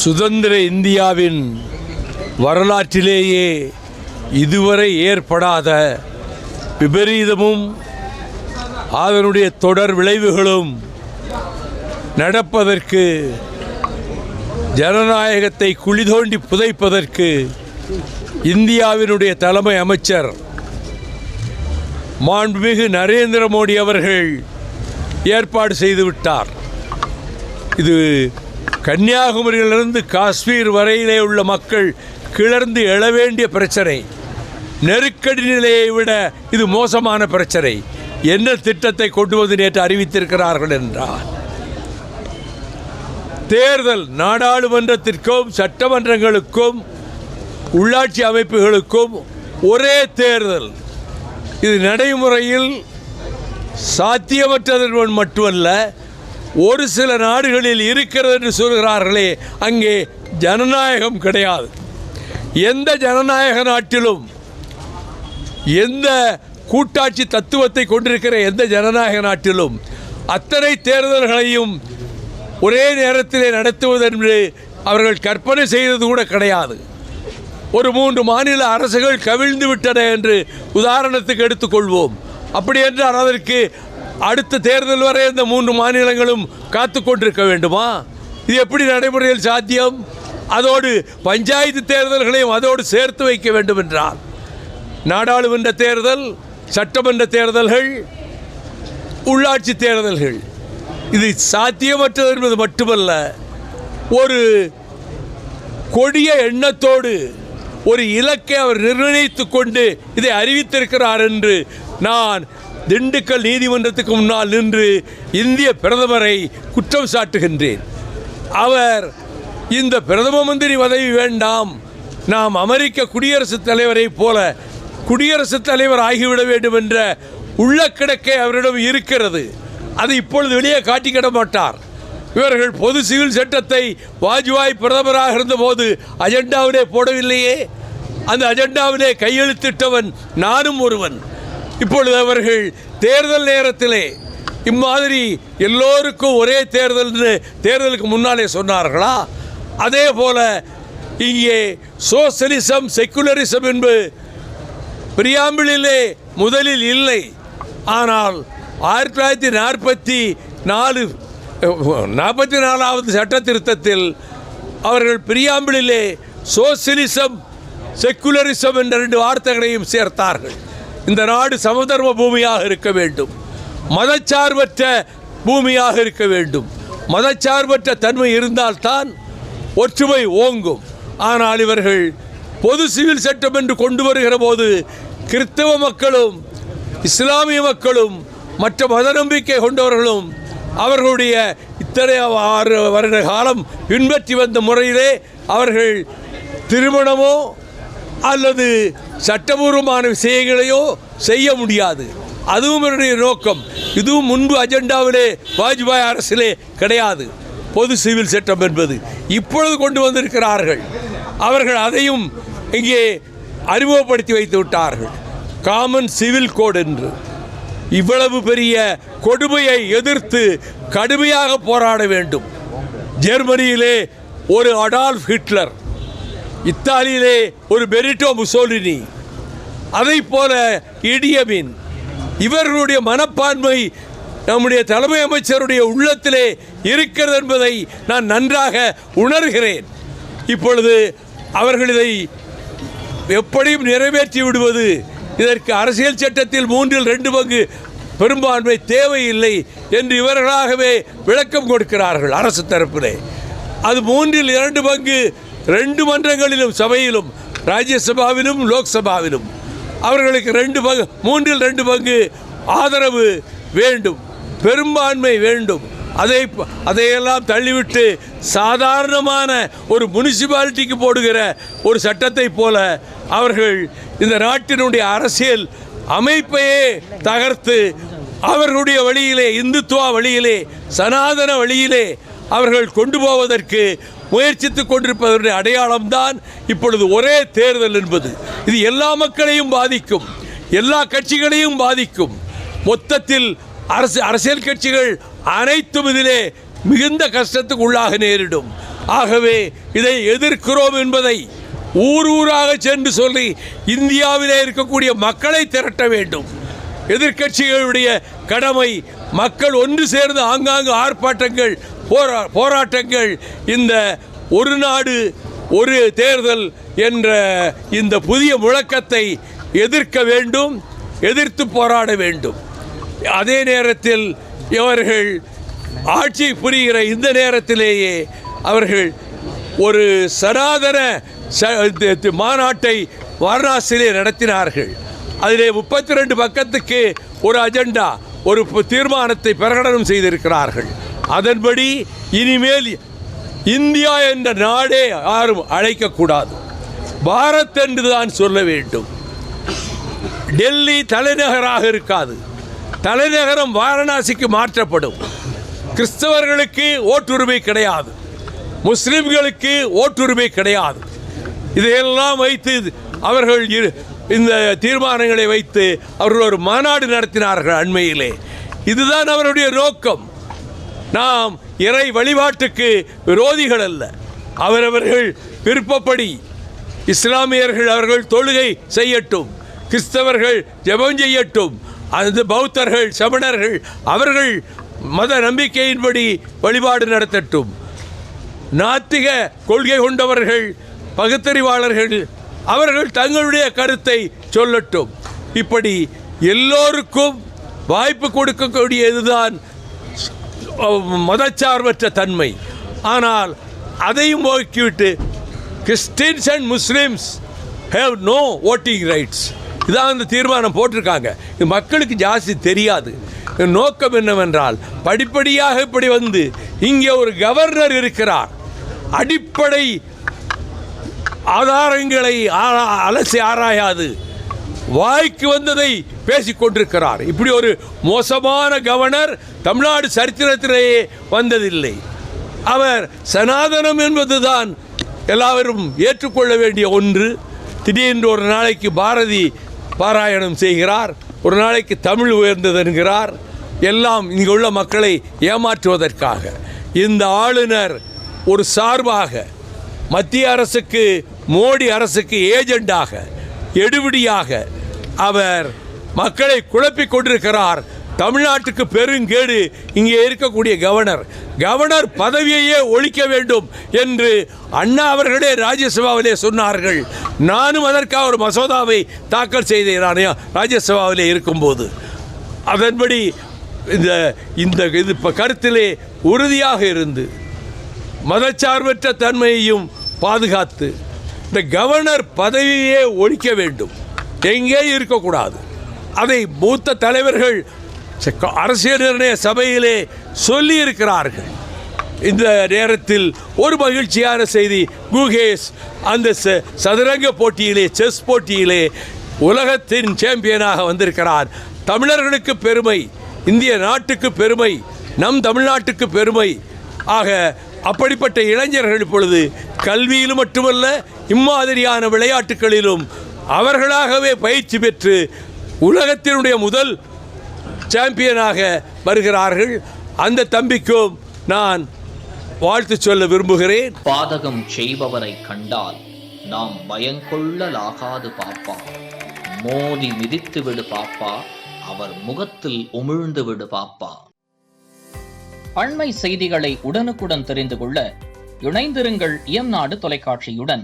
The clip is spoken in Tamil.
சுதந்திர இந்தியாவின் வரலாற்றிலேயே இதுவரை ஏற்படாத விபரீதமும் அதனுடைய தொடர் விளைவுகளும் நடப்பதற்கு, ஜனநாயகத்தை குழி தோண்டி புதைப்பதற்கு இந்தியாவினுடைய தலைமை அமைச்சர் மாண்புமிகு நரேந்திர மோடி அவர்கள் ஏற்பாடு செய்துவிட்டார். இது கன்னியாகுமரியிலிருந்து காஷ்மீர் வரையிலே உள்ள மக்கள் கிளர்ந்து எழ வேண்டிய பிரச்சனை. நெருக்கடி நிலையை விட இது மோசமான பிரச்சனை. என்ன திட்டத்தை கொண்டு வந்து நேற்று அறிவித்திருக்கிறார்கள் என்றால், தேர்தல் நாடாளுமன்றத்திற்கும் சட்டமன்றங்களுக்கும் உள்ளாட்சி அமைப்புகளுக்கும் ஒரே தேர்தல். இது நடைமுறையில் சாத்தியமற்றது மட்டுமல்ல, ஒரு சில நாடுகளில் இருக்கிறது என்று சொல்கிறார்களே, அங்கே ஜனநாயகம் கிடையாது. எந்த ஜனநாயக நாட்டிலும், எந்த கூட்டாட்சி தத்துவத்தை கொண்டிருக்கிற எந்த ஜனநாயக நாட்டிலும் அத்தனை தேர்தல்களையும் ஒரே நேரத்திலே நடத்துவதென்று அவர்கள் கற்பனை செய்தது கூட கிடையாது. ஒரு 3 மாநில அரசுகள் கவிழ்ந்து விட்டன என்று உதாரணத்துக்கு எடுத்துக்கொள்வோம். அப்படி என்றால் அதற்கு அடுத்த தேர்தல் வரை இந்த 3 மாநிலங்களும் காத்து கொண்டிருக்க வேண்டுமா? இது எப்படி நடைமுறையில் சாத்தியம்? அதோடு பஞ்சாயத்து தேர்தல்களையும் அதோடு சேர்த்து வைக்க வேண்டும் என்றால், நாடாளுமன்ற தேர்தல், சட்டமன்ற தேர்தல்கள், உள்ளாட்சி தேர்தல்கள், இது சாத்தியமற்றது என்பது மட்டுமல்ல, ஒரு கொடிய எண்ணத்தோடு ஒரு இலக்கை அவர் நிர்ணயித்து கொண்டு இதை அறிவித்திருக்கிறார் என்று நான் திண்டுக்கல் நீதிமன்றத்துக்கு முன்னால் நின்று இந்திய பிரதமரை குற்றம் சாட்டுகின்றேன். அவர் இந்த பிரதம மந்திரி பதவி வேண்டாம், நாம் அமெரிக்க குடியரசுத் தலைவரை போல குடியரசுத் தலைவர் ஆகிவிட வேண்டும் என்ற உள்ளக்கிடக்கை அவரிடம் இருக்கிறது. அது இப்பொழுது வெளியே காட்டிக்கிட மாட்டார். இவர்கள் பொது சிவில் சட்டத்தை வாஜ்பாய் பிரதமராக இருந்தபோது அஜெண்டாவிலே போடவில்லையே, அந்த அஜெண்டாவிலே கையெழுத்திட்டவன் நானும் ஒருவன். இப்பொழுது அவர்கள் தேர்தல் நேரத்திலே இம்மாதிரி எல்லோருக்கும் ஒரே தேர்தலுக்கு முன்னாலே சொன்னார்களா? அதே போல இங்கே சோசலிசம், செக்குலரிசம் என்பது பிரியாம்பிளிலே முதலில் இல்லை. ஆனால் 1944வது சட்ட திருத்தத்தில் அவர்கள் பிரியாம்பிளிலே சோசியலிசம், செக்குலரிசம் என்ற 2 வார்த்தைகளையும் சேர்த்தார்கள். இந்த நாடு சமதர்ம பூமியாக இருக்க வேண்டும், மதச்சார்பற்ற பூமியாக இருக்க வேண்டும். மதச்சார்பற்ற தன்மை இருந்தால்தான் ஒற்றுமை ஓங்கும். ஆனால் இவர்கள் பொது சிவில் சட்டம் என்று கொண்டு வருகிற போது கிறிஸ்தவ மக்களும் இஸ்லாமிய மக்களும் மற்ற மத நம்பிக்கை கொண்டவர்களும் அவர்களுடைய இத்தனை 6 வருட காலம் பின்பற்றி வந்த முறையிலே அவர்கள் திருமணமோ அல்லது சட்டபூர்வமான விஷயங்களையோ செய்ய முடியாது. அதுவும் என்னுடைய நோக்கம். இதுவும் முன்பு அஜெண்டாவிலே வாஜ்பாய் அரசிலே கிடையாது. பொது சிவில் சட்டம் என்பது இப்பொழுது கொண்டு வந்திருக்கிறார்கள். அவர்கள் அதையும் இங்கே அறிமுகப்படுத்தி வைத்து விட்டார்கள். காமன் சிவில் கோட் என்று. இவ்வளவு பெரிய கொடுமையை எதிர்த்து கடுமையாக போராட வேண்டும். ஜெர்மனியிலே ஒரு அடால்ஃப் ஹிட்லர், இத்தாலியிலே ஒரு பெனிட்டோ முசோலினி, அதை போல இடியமின், இவர்களுடைய மனப்பான்மை நம்முடைய தலைமை அமைச்சருடைய உள்ளத்திலே இருக்கிறது என்பதை நான் நன்றாக உணர்கிறேன். இப்பொழுது அவர்கள் இதை எப்படியும் நிறைவேற்றி விடுவது, இதற்கு அரசியல் சட்டத்தில் 3/2 பங்கு பெரும்பான்மை தேவையில்லை என்று இவர்களாகவே விளக்கம் கொடுக்கிறார்கள் அரசு தரப்பிலே. அது 3/2 பங்கு 2 மன்றங்களிலும், சபையிலும், ராஜ்யசபாவிலும் லோக்சபாவிலும் அவர்களுக்கு 3/2 பங்கு ஆதரவு வேண்டும், பெரும்பான்மை வேண்டும். அதையெல்லாம் தள்ளிவிட்டு சாதாரணமான ஒரு முனிசிபாலிட்டிக்கு போடுகிற ஒரு சட்டத்தை போல அவர்கள் இந்த நாட்டினுடைய அரசியல் அமைப்பையே தகர்த்து அவர்களுடைய வழியிலே, இந்துத்துவ வழியிலே, சனாதன வழியிலே அவர்கள் கொண்டு போவதற்கு முயற்சித்து கொண்டிருப்பதனுடைய அடையாளம்தான் இப்பொழுது ஒரே தேர்தல் என்பது. இது எல்லா மக்களையும் பாதிக்கும், எல்லா கட்சிகளையும் பாதிக்கும். மொத்தத்தில் அரசியல் கட்சிகள் அனைத்தும் இதிலே மிகுந்த கஷ்டத்துக்கு உள்ளாக நேரிடும். ஆகவே இதை எதிர்க்கிறோம் என்பதை ஊர் ஊராக சென்று சொல்லி இந்தியாவிலே இருக்கக்கூடிய மக்களை திரட்ட வேண்டும். எதிர்க்கட்சிகளுடைய கடமை மக்கள் ஒன்று சேர்ந்து ஆங்காங்கு ஆர்ப்பாட்டங்கள், போராட்டங்கள், இந்த ஒரு நாடு ஒரு தேர்தல் என்ற இந்த புதிய முழக்கத்தை எதிர்க்க வேண்டும், எதிர்த்து போராட வேண்டும். அதே நேரத்தில் இவர்கள் ஆட்சி புரிகிற இந்த நேரத்திலேயே அவர்கள் ஒரு சனாதன மாநாட்டை வாரணாசியிலே நடத்தினார்கள். அதிலே 32 பக்கத்துக்கு ஒரு அஜெண்டா, ஒரு தீர்மானத்தை பிரகடனம் செய்திருக்கிறார்கள். அதன்படி இனிமேல் இந்தியா என்ற நாடே யாரும் அழைக்கக்கூடாது, பாரத் என்று தான் சொல்ல வேண்டும். டெல்லி தலைநகராக இருக்காது, தலைநகரம் வாரணாசிக்கு மாற்றப்படும். கிறிஸ்தவர்களுக்கு ஓட்டுரிமை கிடையாது, முஸ்லிம்களுக்கு ஓட்டுரிமை கிடையாது. இதையெல்லாம் வைத்து அவர்கள் இந்த தீர்மானங்களை வைத்து அவர்கள் ஒரு மாநாடு நடத்தினார்கள் அண்மையிலே. இதுதான் அவருடைய நோக்கம். நாம் இறை வழிபாட்டுக்கு விரோதிகள் அல்ல. அவரவர்கள் விருப்பப்படி இஸ்லாமியர்கள் அவர்கள் தொழுகை செய்யட்டும், கிறிஸ்தவர்கள் ஜெபம் செய்யட்டும், அந்த பௌத்தர்கள் சமணர்கள் அவர்கள் மத நம்பிக்கையின்படி வழிபாடு நடத்தட்டும், நாத்திக கொள்கை கொண்டவர்கள் பகுத்தறிவாளர்கள் அவர்கள் தங்களுடைய கருத்தை சொல்லட்டும். இப்படி எல்லோருக்கும் வாய்ப்பு கொடுக்கக்கூடியதுதான் மதச்சார்பற்ற தன்மை. ஆனால் அதையும் போக்கிவிட்டு Christians and Muslims have no voting rights, இதான் அந்த தீர்மானம் போட்டிருக்காங்க. இது மக்களுக்கு ஜாஸ்தி தெரியாது. நோக்கம் என்னவென்றால் படிப்படியாக இப்படி வந்து இங்கே ஒரு கவர்னர் இருக்கிறார், அடிப்படை ஆதாரங்களை அலசி ஆராயாது வாய்க்கு வந்ததை பேசிக்கொண்டிருக்கிறார். இப்படி ஒரு மோசமான கவர்னர் தமிழ்நாடு சரித்திரத்திலேயே வந்ததில்லை. அவர் சனாதனம் என்பதுதான் எல்லாரும் ஏற்றுக்கொள்ள வேண்டிய ஒன்று. திடீரென்று ஒரு நாளைக்கு பாரதி பாராயணம் செய்கிறார், ஒரு நாளைக்கு தமிழ் உயர்ந்தது என்கிறார். எல்லாம் இங்கே உள்ள மக்களை ஏமாற்றுவதற்காக. இந்த ஆளுநர் ஒரு சார்பாக மத்திய அரசுக்கு, மோடி அரசுக்கு ஏஜெண்டாக, எடுபிடியாக அவர் மக்களை குழப்பிக் கொண்டிருக்கிறார். தமிழ்நாட்டுக்கு பெருங்கேடு இங்கே இருக்கக்கூடிய கவர்னர் பதவியையே ஒழிக்க வேண்டும் என்று அண்ணா அவர்களே ராஜ்யசபாவிலே சொன்னார்கள். நானும் அதற்காக ஒரு மசோதாவை தாக்கல் செய்தேன் ராஜ்யசபாவிலே இருக்கும்போது. அதன்படி இந்த கருத்திலே உறுதியாக இருந்து மதச்சார்பற்ற தன்மையையும் பாதுகாத்து இந்த கவர்னர் பதவியே ஒழிக்க வேண்டும், எங்கே இருக்கக்கூடாது. அதை மூத்த தலைவர்கள் அரசியல் நிர்ணய சபையிலே சொல்லி இருக்கிறார்கள். இந்த நேரத்தில் ஒரு மகிழ்ச்சியான செய்தி, குகேஷ் அந்த சதுரங்க போட்டியிலே, செஸ் போட்டியிலே உலகத்தின் சாம்பியனாக வந்திருக்கிறார். தமிழர்களுக்கு பெருமை, இந்திய நாட்டுக்கு பெருமை, நம் தமிழ்நாட்டுக்கு பெருமை. ஆக அப்படிப்பட்ட இளைஞர்கள் இப்பொழுது கல்வியிலும் மட்டுமல்ல இம்மாதிரியான விளையாட்டுகளிலும் அவர்களாகவே பயிற்சி பெற்று உலகத்தினுடைய முதல் சாம்பியனாக வருகிறார்கள். அந்த தம்பிக்கும் நான் வாழ்த்து சொல்ல விரும்புகிறேன். பாதகம் செய்பவரை கண்டால் நாம் பயங்கொள்ளலாகாது பாப்பா, மோதி மிதித்து விடு பாப்பா, அவர் முகத்தில் உமிழ்ந்து விடு பாப்பா. அண்மை செய்திகளை உடனுக்குடன் தெரிந்து கொள்ள இணைந்திருங்கள் இயம்நாடு தொலைக்காட்சியுடன்.